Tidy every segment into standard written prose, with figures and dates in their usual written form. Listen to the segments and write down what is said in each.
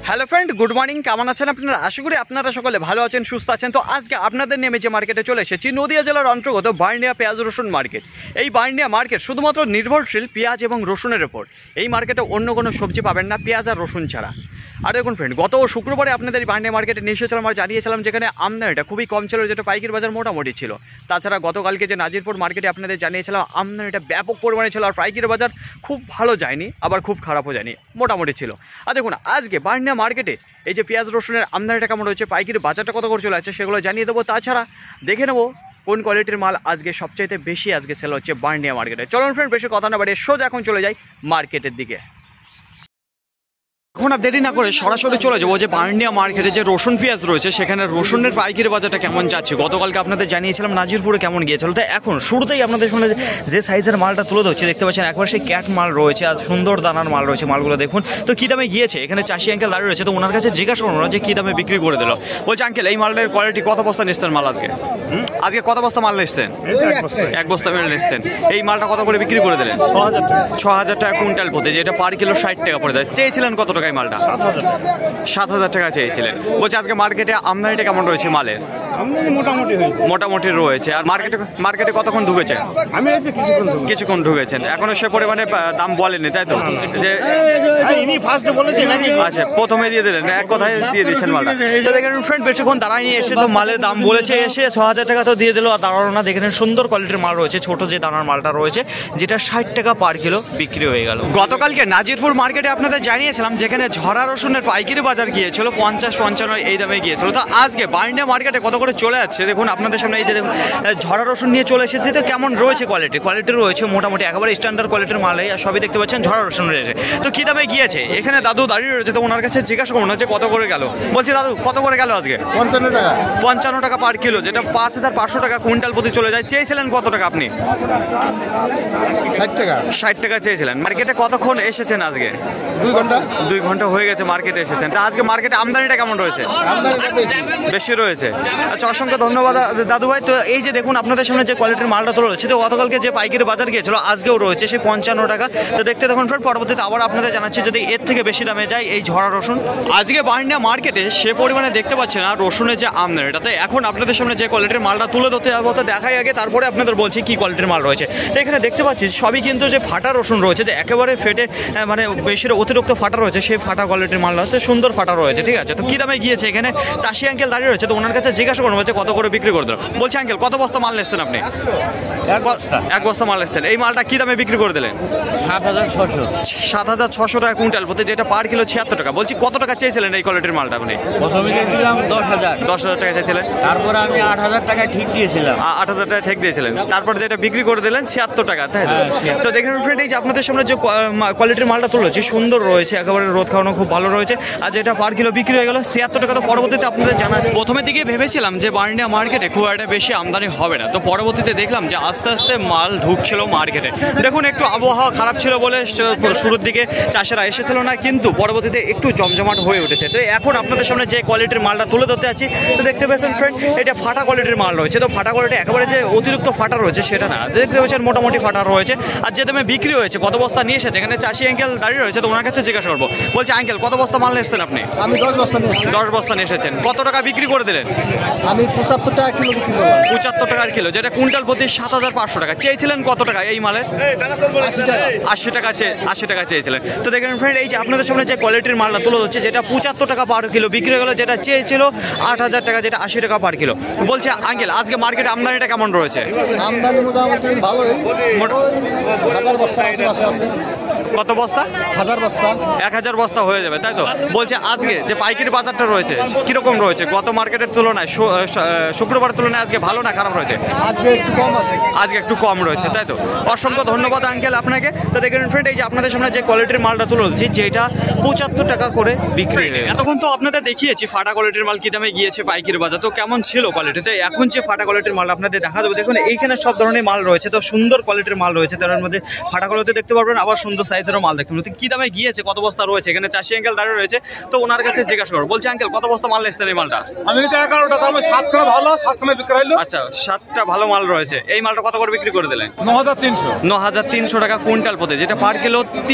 Hello friend, good morning. কেমন আছেন আপনারা? আশা করি আপনারা সকলে ভালো আছেন, সুস্থ আছেন। তো আজকে আপনাদের নেমে যে মার্কেটে চলে এসেছি নদিয়া জেলার অন্তর্গত বার্নিয়া পেঁয়াজ রসুন মার্কেট। এই বার্নিয়া মার্কেট শুধুমাত্র নির্ভরশীল পেঁয়াজ এবং রসুনের ওপর। এই মার্কেটে অন্য কোনো সবজি পাবেন না পেঁয়াজ আর রসুন ছাড়া। আর দেখুন ফ্রেন্ড, গত শুক্রবারে আপনাদের এই বার্নিয়া মার্কেটে নিয়ে এসেছিলাম আর জানিয়েছিলাম যেখানে আমদানিটা খুবই কম ছিল, যেটা পাইকারি বাজার মোটামুটি ছিল। তাছাড়া গতকালকে যে নাজিরপুর মার্কেটে আপনাদের জানিয়েছিলাম আমদানিটা ব্যাপক পরিমাণে ছিল আর পাইকারি বাজার খুব ভালো যায়নি, আবার খুব খারাপও যায়নি, মোটামুটি ছিল। আর দেখুন আজকে বার্নিয়া মার্কেটে এই যে পেঁয়াজ রসুনের আমদানিটা কেমন রয়েছে, পাইকারি বাজারটা কত করে চলে আছে সেগুলো জানিয়ে দেবো। তাছাড়া দেখে নেবো কোন কোয়ালিটির মাল আজকে সবচাইতে বেশি আজকে সেল হচ্ছে বার্নিয়া মার্কেটে। চলুন ফ্রেন্ড, বেশি কথা না বাড়িয়ে সোজা এখন চলে যাই মার্কেটের দিকে। এখন আর দেরি না করে সরাসরি চলে যাবো যে বার্নিয়া মার্কেটে যে রসুন পেঁয়াজ রয়েছে সেখানে রসুনের পাইকারি বাজারটা কেমন যাচ্ছে। গতকালকে আপনাদের জানিয়েছিলাম নাজিরপুরে কেমন গিয়েছিল, তো এখন শুরুতেই আপনাদের সামনে যে সাইজের মালটা তুলে ধরছে দেখতে পাচ্ছেন, একবার সেই ক্যাট মাল রয়েছে আর সুন্দর দানার মাল রয়েছে। মালগুলো দেখুন তো কী দামে গিয়েছে। এখানে চাষি আঙ্কেল দাঁড়িয়ে রয়েছে, তো ওনার কাছে জিজ্ঞাসা করুন যে কী দামে বিক্রি করে দিল। বলছে আঙ্কেল এই মালটার কোয়ালিটি কত বস্তা নিচ্ছেন মাল আজকে? আজকে কত বস্তা মাল নিচ্ছেন? এক বস্তা মাল নিচ্ছেন। এই মালটা কত করে বিক্রি করে দিলেন? 6,000 টাকা কুইন্টাল প্রতি, যেটা পার কিলো 60 টাকা পড়ে যায়। চেয়েছিলেন কত টাকায় মালটা? 7,000 টাকা চেয়েছিলেন। বলছে আজকে মার্কেটে আমদানিটা কেমন রয়েছে মালের? মোটামুটি রয়েছে। আর মার্কেটে কতক্ষণ ঢুকেছে? আমি কিছুক্ষণ ঢুকেছেন, এখনো সে পরিমাণে দাম বলেনি, তাই তো? যে আচ্ছা, প্রথমে দিয়ে দিলেন, এক কথায় দিয়ে দিচ্ছেন মালটা। তো দেখেন ফ্রেন্ড, বেশিক্ষণ দাঁড়ায়নি, এসে তো মালের দাম বলেছে, এসে 6,000 টাকা তো দিয়ে দিল। আর দাঁড়ানো না, দেখেন সুন্দর কোয়ালিটির মাল রয়েছে, ছোট যে দানার মালটা রয়েছে যেটা 60 টাকা পার কিলো বিক্রি হয়ে গেল। গতকালকে নাজিরপুর মার্কেটে আপনাদের জানিয়েছিলাম যেখানে ঝরা রসুনের পাইকারি বাজার গিয়েছিল 50-55 এই দামে গিয়েছিল। তো আজকে বার্নিয়া মার্কেটে কত করে চলে যাচ্ছে দেখুন আপনাদের সামনে। এই যে দেখুন ঝরা রসুন নিয়ে চলে এসেছে, তো কেমন রয়েছে কোয়ালিটি রয়েছে মোটামুটি একেবারে স্ট্যান্ডার্ড কোয়ালিটির মালে, আর সবই দেখতে পাচ্ছেন ঝরা রসুন রয়েছে। তো কী দামে গিয়েছে এখানে দাদু দাঁড়িয়ে রয়েছে, তো ওনার কাছে জিজ্ঞাসা করুন যে কত করে গেল। বলছি দাদু কত করে গেল আজকে? 55 টাকা পার কিলো, যেটা 5,500 টাকা কুইন্টাল প্রতি চলে যায়। চেয়েছিলেন কত টাকা আপনি? 60 টাকা চেয়েছিলেন। মার্কেটে কতক্ষণ এসেছেন আজকে? 2 ঘন্টা হয়ে গেছে মার্কেটে এসেছেন। তা আজকে মার্কেটে আমদানিটা কেমন রয়েছে? বেশি রয়েছে। আচ্ছা, অসংখ্য ধন্যবাদ দাদু ভাই। তো এই যে দেখুন আপনাদের সামনে যে কোয়ালিটির মালটা তোলা রয়েছে, তো গতকালকে যে পাইকারি বাজার গিয়েছিল আজকেও রয়েছে সেই 55 টাকা। তো দেখতে দেখুন ফ্রেন্ড, পরবর্তীতে আবার আপনাদের জানাচ্ছি যদি এর থেকে বেশি দামে যায় এই ঝরা রসুন। আজকে বার্নিয়া মার্কেটে সে পরিমাণে দেখতে পাচ্ছেন আর রসুনের যে আমদানিটাতে এখন আপনাদের সামনে যে কোয়ালিটির মালটা তুলে ধরতে যাবো, তো দেখাই আগে, তারপরে আপনাদের বলছি কি কোয়ালিটির মাল রয়েছে। তো এখানে দেখতে পাচ্ছি সবই কিন্তু যে ফাটা রসুন রয়েছে, যে একেবারে ফেটে মানে বেশি অতিরিক্ত ফাটা রয়েছে, সেই ফাটা কোয়ালিটির মাল রয়েছে, সুন্দর ফাটা রয়েছে, ঠিক আছে। তো কী দামে গিয়েছে এখানে চাষি আঙ্কেল দাঁড়িয়ে রয়েছে, তো ওনার কাছে জিজ্ঞাসা করবো যে কত করে বিক্রি করে দিল। বলছি আঙ্কেল কত বস্তা মাল নিচ্ছেন আপনি? এক বস্তা মাল নিচ্ছেন। এই মালটা কী দামে বিক্রি করে দিলেন? 7,600 টাকা কুইন্টাল প্রতি, যেটা পার কিলো 76 টাকা। বলছি কত টাকা চেয়েছিলেন এই কোয়ালিটির মালটা আপনি? প্রথমে দিয়েছিলাম 10,000 টাকা চেয়েছিলেন, তারপরে আমি 8,000 টাকা ঠিক দিয়েছিলাম। 8,000 টাকা ঠিক দিয়েছিলেন, তারপরে যেটা বিক্রি করে দিলেন 76 টাকা, তাই তো? তো দেখেন ফ্রেন্ড, এই যে আপনাদের সামনে যে কোয়ালিটির মালটা তুলেছি সুন্দর রয়েছে, একেবারে রোদ খাওয়ানো খুব ভালো রয়েছে। আর যেটা পার কিলো বিক্রি হয়ে গেল 76 টাকা। তো পরবর্তীতে আপনাদের জানাচ্ছি, প্রথমের দিকে ভেবেছিলাম যে বার্নিয়া মার্কেটে খুব একটা বেশি আমদানি হবে না, তো পরবর্তীতে দেখলাম যে আস্তে আস্তে মাল ঢুকছিল মার্কেটে। দেখুন একটু আবহাওয়া খারাপ ছিল বলে শুরুর দিকে চাষিরা এসেছিল না, কিন্তু পরবর্তীতে একটু জমজমাট হয়ে উঠেছে। তো এখন আপনাদের সামনে যে কোয়ালিটির মালটা তুলে ধরতে আছি, তো দেখতে পেয়েছেন ফ্রেন্ড এটা ফাটা কোয়ালিটির মাল রয়েছে। তো ফাটা কোয়ালিটি একেবারে যে অতিরিক্ত ফাটা রয়েছে সেটা না, দেখতে পাচ্ছেন মোটামুটি ফাটা রয়েছে। আর যে দামে বিক্রি হয়েছে, কত বস্তা নিয়ে এসেছে এখানে চাষি আঙ্কেল দাঁড়িয়ে রয়েছে, তো ওনার কাছে জিজ্ঞাসা করবো। বলছি আঙ্কেল কত বস্তা মাল নিয়ে এসেছেন আপনি? আমি 10 বস্তা নিয়ে এসেছি। 10 বস্তা নিয়ে এসেছেন। কত টাকা বিক্রি করে দিলেন? আমি 75 টাকা কিলো বিক্রি করলাম। 75 টাকার কিলো, যেটা কুইন্টাল প্রতি 7,500 টাকা। চেয়েছিলেন কত টাকা এই মালে? 80 টাকা চেয়েছিলেন। তো দেখেন ফ্রেন্ড, এই যে আপনাদের সামনে যে কোয়ালিটির মালটা তুলে হচ্ছে, যেটা 75 টাকা পার কিলো বিক্রি হয়ে গেল, যেটা চেয়েছিল 8,000 টাকা, যেটা 80 টাকা পার কিলো। বলছে আঙ্কেল আজকে মার্কেটে আমদানিটা কেমন রয়েছে? আমদানি মোটামুটি ভালোই, 1000 বস্তা আশেপাশে আছে। কত বস্তা? 1000 বস্তা। 1000 বস্তা হয়ে যাবে, তাই তো? বলছে আজকে যে পাইকারি বাজারটা রয়েছে কিরকম রয়েছে গত মার্কেটের তুলনায়? শুক্রবার তুলনায় আজকে ভালো না খারাপ রয়েছে? আজকে একটু কম আছে। আজকে একটু কম রয়েছে, তাই তো? অসংখ্য ধন্যবাদ আঙ্কেল আপনাকে। তো দেখেন ফ্রেন্ড, এই যে আপনাদের সামনে যে কোয়ালিটির মালটা তুলে ধরছি, যেটা 75 টাকা করে বিক্রি হয়ে গেল। এতক্ষণ তো আপনাদের দেখিয়েছি ফাটা কোয়ালিটির মাল কি দামে গিয়েছে পাইকারি বাজার, তো কেমন ছিল কোয়ালিটিতে। এখন যে ফাটা কোয়ালিটির মাল আপনাদের দেখা দেবো। দেখুন এইখানে সব ধরনের মাল রয়েছে, তো সুন্দর কোয়ালিটির মাল রয়েছে, তার মধ্যে ফাটা কোয়ালিটি দেখতে পারবেন, আবার সুন্দর সাইজ সাইজেরও মাল দেখতে পাচ্ছেন। কি দামে গিয়েছে, কত বস্তা রয়েছে, এখানে চাষি আঙ্কেল দাঁড়িয়ে রয়েছে, তো ওনার কাছে জিজ্ঞাসা করবো। বলছি আঙ্কেল কত বস্তা মাল এসছেন এই মালটা? আমি নিতে 11টা, তার মানে 7খানা ভালো, 7খানা বিক্রি হইলো। আচ্ছা, 7টা ভালো মাল রয়েছে। এই মালটা কত করে বিক্রি করে দিলেন? 9300। 9300 টাকা কুইন্টাল প্রতি, যেটা পার কিলো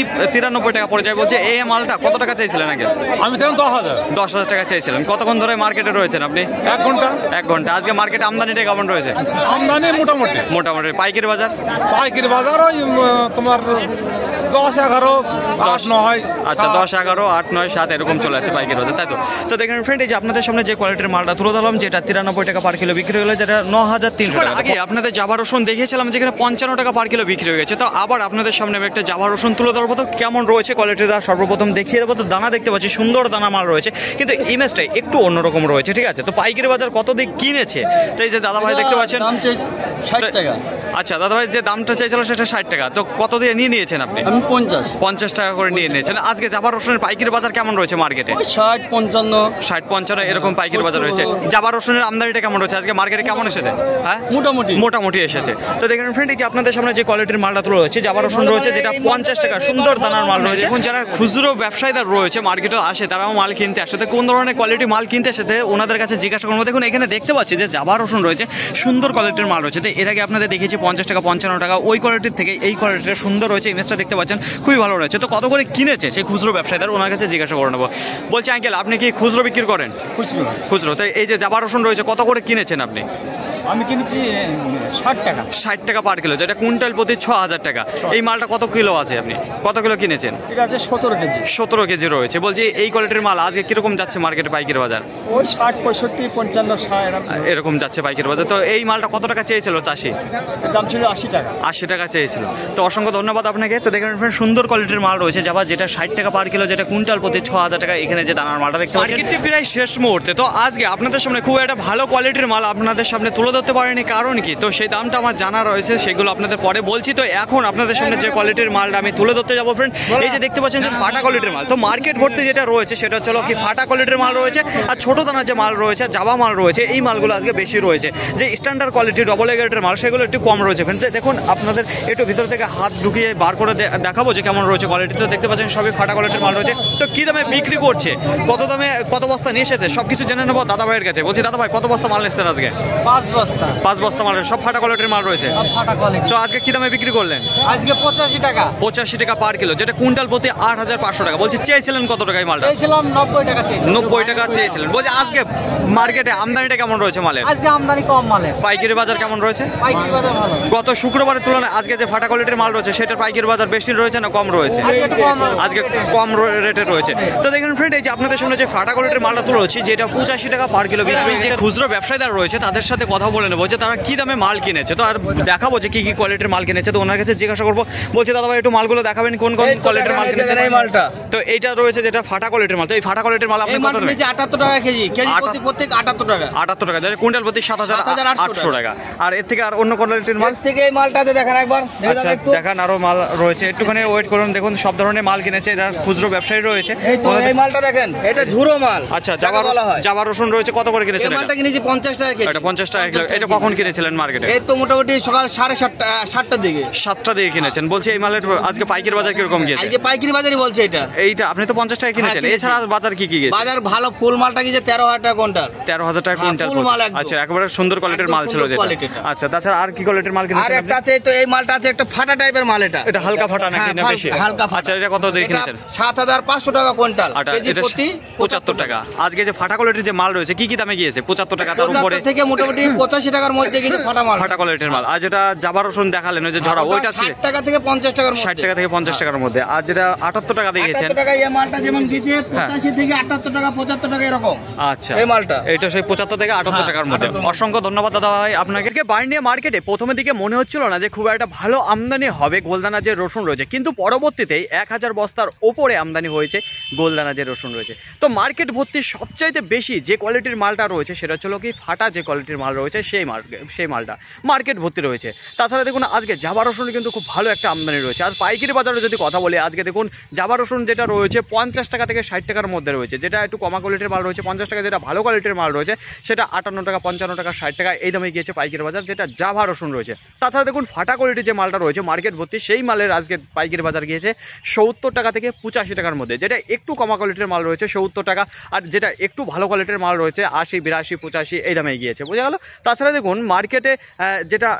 93 টাকা পড়ে যায়। বলছে এই মালটা কত টাকা চাইছিলেন আগে? আমি চাইলাম 10,000। 10,000 টাকা চাইছিলেন। কতক্ষণ ধরে মার্কেটে রয়েছেন আপনি? 1 ঘন্টা। 1 ঘন্টা। আজকে মার্কেটে আমদানিটা কেমন রয়েছে? আমদানি মোটামুটি। মোটামুটি। পাইকারি বাজার? পাইকারি বাজার ওই তোমার 10, 11, 8, 9। আচ্ছা, 10, 11, 8, 9, 7 এরকম চলে যাচ্ছে পাইকারি বাজার, তাই তো? তো দেখেন ফ্রেন্ড, এই যে আপনাদের সামনে যে কোয়ালিটির মালটা তুলে ধরলাম, যেটা 93 টাকা পার কিলো বিক্রি হলো, যেটা 9300 টাকা। আগে আপনাদের জাভা রসুন দেখিয়েছিলাম যেখানে 55 টাকা পার কিলো বিক্রি হয়ে গেছে। তো আবার আপনাদের সামনে আমি একটা জাভা রসুন তুলে ধরবো। তো কেমন রয়েছে কোয়ালিটিটা সর্বপ্রথম দেখিয়ে দেবো। তো দানা দেখতে পাচ্ছি, সুন্দর দানা মাল রয়েছে, কিন্তু ইমেজটাই একটু অন্যরকম রয়েছে, ঠিক আছে? তো পাইকারি বাজার কত দিয়ে কিনেছে, তো এই যে দাদা ভাই দেখতে পাচ্ছেন 60 টাকা। আচ্ছা, দাদা ভাই যে দামটা চাইছিল সেটা 60 টাকা, তো কত দিয়ে নিয়ে নিয়েছেন আপনি? আমি 50 টাকা করে নিয়ে নিয়েছেন। আজকে জাভা রসুনের পাইকারি বাজার কেমন রয়েছে মার্কেটে? 60, 55, 60-55 এরকম পাইকারি বাজার রয়েছে। জাভা রসুনের আমদানিটা কেমন রয়েছে আজকে মার্কেটে, কেমন এসেছে? হ্যাঁ, মোটামুটি এসেছে। তো দেখেন ফ্রেন্ড, এই যে আপনাদের সামনে যে কোয়ালিটির মালটা তুলে রয়েছে, জাভা রসুন রয়েছে যেটা 50 টাকা, সুন্দর দানার মাল রয়েছে। এখন যারা খুচরো ব্যবসায়ীরা রয়েছে মার্কেটে আসে, তারাও মাল কিনতে আসে, তো কোন ধরনের কোয়ালিটি মাল কিনতে এসেছে ওনাদের কাছে জিজ্ঞাসা করবো। দেখুন এখানে দেখতে পাচ্ছি যে জাভা রসুন রয়েছে, সুন্দর কোয়ালিটির মাল রয়েছে। তো এর আগে আপনাদের দেখিয়েছি 50 টাকা, 55 টাকা, ওই কোয়ালিটির থেকে এই কোয়ালিটিটা সুন্দর রয়েছে। ইমেজটা দেখতে পাচ্ছেন খুবই ভালো রয়েছে। তো কত করে কিনেছে সেই খুচরো ব্যবসায়ীদের, ওনার কাছে জিজ্ঞাসা করে নেবো। বলছি আঙ্কেল, আপনি কি খুচরো বিক্রি করেন? খুচরো। তো এই যে জাভা রসুন রয়েছে কত করে কিনেছেন আপনি? আমি কিনেছি 60 টাকা। 60 টাকা পার কিলো, যেটা কুইন্টাল প্রতি 6000 টাকা। এই মালটা কত কিলো আছে, আপনি কত কিলো কিনেছেন? এটা আছে 17 কেজি। 17 কেজি রয়েছে। বলছি এই কোয়ালিটির মাল আজকে কিরকম যাচ্ছে মার্কেটে পাইকারি বাজার? ওই 60, 65, 55, 60 এরকম যাচ্ছে পাইকারি বাজার। তো এই মালটা কত টাকা চেয়েছিল চাষি? দাম ছিল 80 টাকা। 80 টাকা চেয়েছিল। তো অসংখ্য ধন্যবাদ আপনাকে। তো দেখেন ফ্রেন্ড, সুন্দর কোয়ালিটির মাল রয়েছে জাভা, যেটা 60 টাকা পার কিলো, যেটা কুইন্টাল প্রতি 6000 টাকা। এখানে যে দানার মালটা দেখতে পাচ্ছেন, মার্কেটে প্রায় শেষ মুহূর্তে। তো আজকে আপনাদের সামনে খুব একটা ভালো কোয়ালিটির মাল আপনাদের সামনে তুলে ধরতে পারেনি, কারণ কি, তো সেই দামটা আমার জানা রয়েছে, সেগুলো আপনাদের পরে বলছি। তো এখন আপনাদের সামনে যে কোয়ালিটির মালটা আমি তুলে ধরতে যাবো ফ্রেন্ড, এই যে দেখতে পাচ্ছেন যে ফাটা কোয়ালিটির মাল। তো মার্কেট ভর্তি যেটা রয়েছে সেটা হচ্ছে কি ফাটা কোয়ালিটির মাল রয়েছে, আর ছোটো দানার যে মাল রয়েছে, জাভা মাল রয়েছে, এই মালগুলো আজকে বেশি রয়েছে। যে স্ট্যান্ডার্ড কোয়ালিটি ডবল এগারেটের মাল, সেগুলো একটু কম রয়েছে ফ্রেন্ড। দেখুন আপনাদের একটু ভিতর থেকে হাত ঢুকিয়ে বার করে দেখাবো যে কেমন রয়েছে কোয়ালিটি। তো দেখতে পাচ্ছেন সবই ফাটা কোয়ালিটির মাল রয়েছে। তো কি দামে বিক্রি করছে, কত দামে, কত বস্তা নিয়ে এসেছে, সব কিছু জেনে নেবো দাদা ভাইয়ের কাছে। বলছি দাদা ভাই, কত বস্তা মাল এসেছেন আজকে? 5 বস্তা। 5 বস্তা মাল, সব ফাটা কোয়ালিটির মাল রয়েছে। ফাটা কোয়ালিটি। তো আজকে কি দামে বিক্রি করলেন? আজকে 85 টাকা। 85 টাকা পার কিলো, যেটা কুইন্টাল প্রতি 8500 টাকা। বলছি চেয়েছিলেন কত টাকায় মালটা? চেয়েছিলাম 90 টাকা চেয়েছিলাম। 90 টাকা চেয়েছিলেন। বলছি আজকে মার্কেটে আমদানিটা কেমন রয়েছে মালের? আজকে আমদানি কম মালের। পাইকারি বাজার কেমন রয়েছে? পাইকারি বাজার ভালো। গত শুক্রবারের তুলনায় আজকে যে ফাটা কোয়ালিটির মাল রয়েছে সেটার পাইকারি বাজার বেশি রয়েছে না কম রয়েছে? আজকে কম রেটে রয়েছে। তো দেখুন ফ্রেন্ড, এই যে আপনাদের সামনে যে ফাটা কোয়ালিটির মালটা তুলে হচ্ছে, যেটা 85 টাকা পার কিলো বিক্রি। যে খুচরো ব্যবসায়ীরা রয়েছে তাদের সাথে কথা বলে নেবো যে তারা কি দামে মাল কিনেছে। তো আর দেখাবো যে কি কি কোয়ালিটির মাল কিনেছে। তো ওনার কাছে জিজ্ঞাসা করবো। বলছি দাদা ভাই, একটু মালগুলো দেখাবেন কোন কোন কোয়ালিটির মাল কিনেছে? এই মালটা তো এইটা রয়েছে যেটা ফাটা কোয়ালিটির মাল। তো এই ফাটা কোয়ালিটির মাল আপনি কত দেবেন? 78 টাকা কেজি। কেজি প্রত্যেক 78 টাকা। 78 টাকা, যেটা কুইন্টাল প্রতি 7800 টাকা। আর এর থেকে আর অন্য কোয়ালিটির মাল থেকে এই মালটা দেখেন একবার। আচ্ছা দেখান, আরো মাল রয়েছে, একটুখানি ওয়েট করুন। দেখুন সব ধরনের মাল কিনেছে, এরা খুচরো ব্যবসায়ী রয়েছে। এই তো এই মালটা দেখেন, এটা ঝুরো মাল। আচ্ছা, জাভা রসুন রয়েছে, কত করে কিনেছেন? এই মালটা কিনেছি 50 টাকা কেজি। এটা 50 টাকা কিলো। এটা কখন কিনেছিলেন মার্কেটে? এই তো মোটামুটি সকাল 7:30টার দিকে। 7টা দিয়ে কিনেছেন। বলছি এই মালের আজকে পাইকারি বাজার কিরকম গিয়েছে? আজকে পাইকারি বাজারই বলছে এটা। এইটা আপনি তো 50 টাকা কিনেছেন, এছাড়া বাজার কি কি গেছে? বাজার ভালো ফুল মালটা গিয়েছে 13,000 টাকা কুইন্টাল। 13,000 টাকা কুইন্টাল। আচ্ছা, একেবারে সুন্দর কোয়ালিটির মাল ছিল যেটা। আচ্ছা, তাছাড়া আর কি কোয়ালিটির মাল কিনেছেন? আর একটা আছে, তো এই মালটা আছে একটা ফাটা টাইপের মাল। এটা হালকা ফাটা নাকি না বেশি? হালকা ফাটা। আচ্ছা, এটা কত দিয়ে কিনেছেন? 7,500 টাকা কুইন্টাল। কেজি এটা প্রতি 75 টাকা। আজকে যে ফাটা কোয়ালিটির যে মাল রয়েছে কি কি দামে গিয়েছে? 75 টাকা, তার উপরে 75 থেকে মোটামুটি 85 টাকার মধ্যে কিছু ফাটা মাল, ফাটা কোয়ালিটির মাল। আর যেটা জাভা রসুন দেখালেন ওই যে ঝরা, ওইটা 60 টাকা থেকে 50 টাকার মধ্যে। 60 টাকা থেকে 50 টাকার মধ্যে। আর যেটা 78 টাকা দিয়ে গেছেন, 78 টাকা এই মালটা যেমন গিয়েছে 85 থেকে 78 টাকা, 75 টাকা এরকম। আচ্ছা, এই মালটা এইটা সেই 75 থেকে 78 টাকার মধ্যে। অসংখ্য ধন্যবাদ দাদা ভাই আপনাকে। আজকে বার্নিয়া মার্কেটে প্রথমের দিকে মনে হচ্ছিল না যে খুব একটা ভালো আমদানি হবে গোলদানা যে রসুন রয়েছে, কিন্তু পরবর্তীতে 1000 বস্তার ওপরে আমদানি হয়েছে গোলদানা যে রসুন রয়েছে। তো মার্কেট ভর্তি সবচাইতে বেশি যে কোয়ালিটির মালটা রয়েছে সেটা হচ্ছে কি ফাটা যে কোয়ালিটির মাল রয়েছে, রয়েছে সেই মালটা মার্কেট ভর্তি রয়েছে। তাছাড়া দেখুন আজকে জাভা রসুন কিন্তু খুব ভালো একটা আমদানি রয়েছে। আজ পাইকারি বাজারে যদি কথা বলি, আজকে দেখুন জাভা রসুন যেটা রয়েছে 50 টাকা থেকে 60 টাকার মধ্যে রয়েছে, যেটা একটু কমা কোয়ালিটির মাল রয়েছে 50 টাকা, যেটা ভালো কোয়ালিটির মাল রয়েছে সেটা 58 টাকা, 55 টাকা, 60 টাকা এই দামে গিয়েছে পাইকারি বাজার, যেটা জাভা রসুন রয়েছে। তাছাড়া দেখুন ফাটা কোয়ালিটির যে মালটা রয়েছে মার্কেট ভর্তি, সেই মালের আজকে পাইকারি বাজার গিয়েছে 70 টাকা থেকে 85 টাকার মধ্যে, যেটা একটু কমা কোয়ালিটির মাল রয়েছে 70 টাকা, আর যেটা একটু ভালো কোয়ালিটির মাল রয়েছে 80, 82, 85 এই দামে গিয়েছে, বোঝা গেল। তাছাড়া দেখুন মার্কেটে যেটা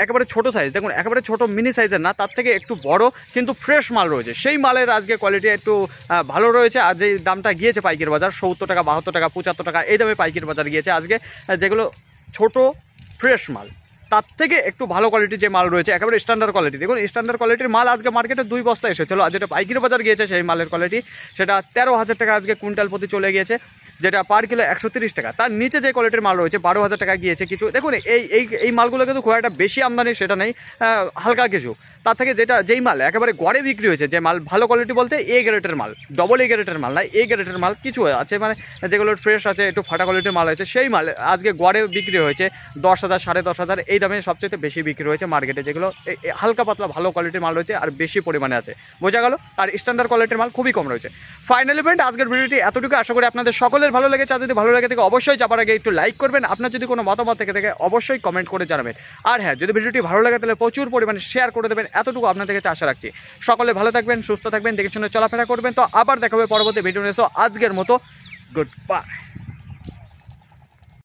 একেবারে ছোট সাইজ, দেখুন একেবারে ছোট মিনি সাইজের না, তার থেকে একটু বড় কিন্তু ফ্রেশ মাল রয়েছে, সেই মালের আজকে কোয়ালিটি একটু ভালো রয়েছে। আর যেই দামটা গিয়েছে পাইকারি বাজার 70 টাকা, 72 টাকা, 75 টাকা এই দামে পাইকারি বাজার গিয়েছে আজকে। যেগুলো ছোট ফ্রেশ মাল তার থেকে একটু ভালো কোয়ালিটির যে মাল রয়েছে একেবারে স্ট্যান্ডার্ড কোয়ালিটি, দেখুন স্ট্যান্ডার্ড কোয়ালিটির মাল আজকে মার্কেটে 2 বস্তা এসেছিলো, আর যেটা পাইকারি বাজার গিয়েছে সেই মালের কোয়ালিটি সেটা 13,000 টাকা আজকে কুইন্টাল প্রতি চলে গিয়েছে, যেটা পার কিলো 130 টাকা। তার নিচে যে কোয়ালিটির মাল রয়েছে 12,000 টাকা গিয়েছে কিছু। দেখুন এই মালগুলো কিন্তু খুব একটা বেশি আমদানি সেটা নেই, হালকা কিছু। তার থেকে যেই মাল একেবারে গড়ে বিক্রি হয়েছে, যে মাল ভালো কোয়ালিটি বলতে এ গ্রেডের মাল, ডবল এ গ্রেডের মাল না, এ গ্রেডের মাল কিছু আছে, মানে যেগুলো ফ্রেশ আছে একটু ফাটা কোয়ালিটির মাল আছে, সেই মাল আজকে গড়ে বিক্রি হয়েছে 10,000, 10,500 এই দামে সবচেয়ে বেশি বিক্রি হয়েছে মার্কেটে। যেগুলো হালকা পাতলা ভালো কোয়ালিটির মাল রয়েছে আর বেশি পরিমাণে আছে, বোঝা গেল। আর স্ট্যান্ডার্ড কোয়ালিটির মাল খুবই কম রয়েছে। ফাইনালি ফ্রেন্ড আজকের ভিডিওটি এতটুকু, আশা করি আপনাদের সকলের ভালো লেগেছে। আর যদি ভালো লাগে থাকে অবশ্যই যাবার আগে একটু লাইক করবেন, আপনার যদি কোনো মতামত থেকে থাকে অবশ্যই কমেন্ট করে জানাবেন। আর হ্যাঁ, যদি ভিডিওটি ভালো লাগে তাহলে প্রচুর পরিমাণে শেয়ার করে দেবেন, এতটুকু আপনাদের কাছে আশা রাখছি। সকলে ভালো থাকবেন, সুস্থ থাকবেন, দেখে শুনে চলাফেরা করবেন। তো আবার দেখা হবে পরবর্তী ভিডিও নিয়ে। আজকের মতো গুড বাই।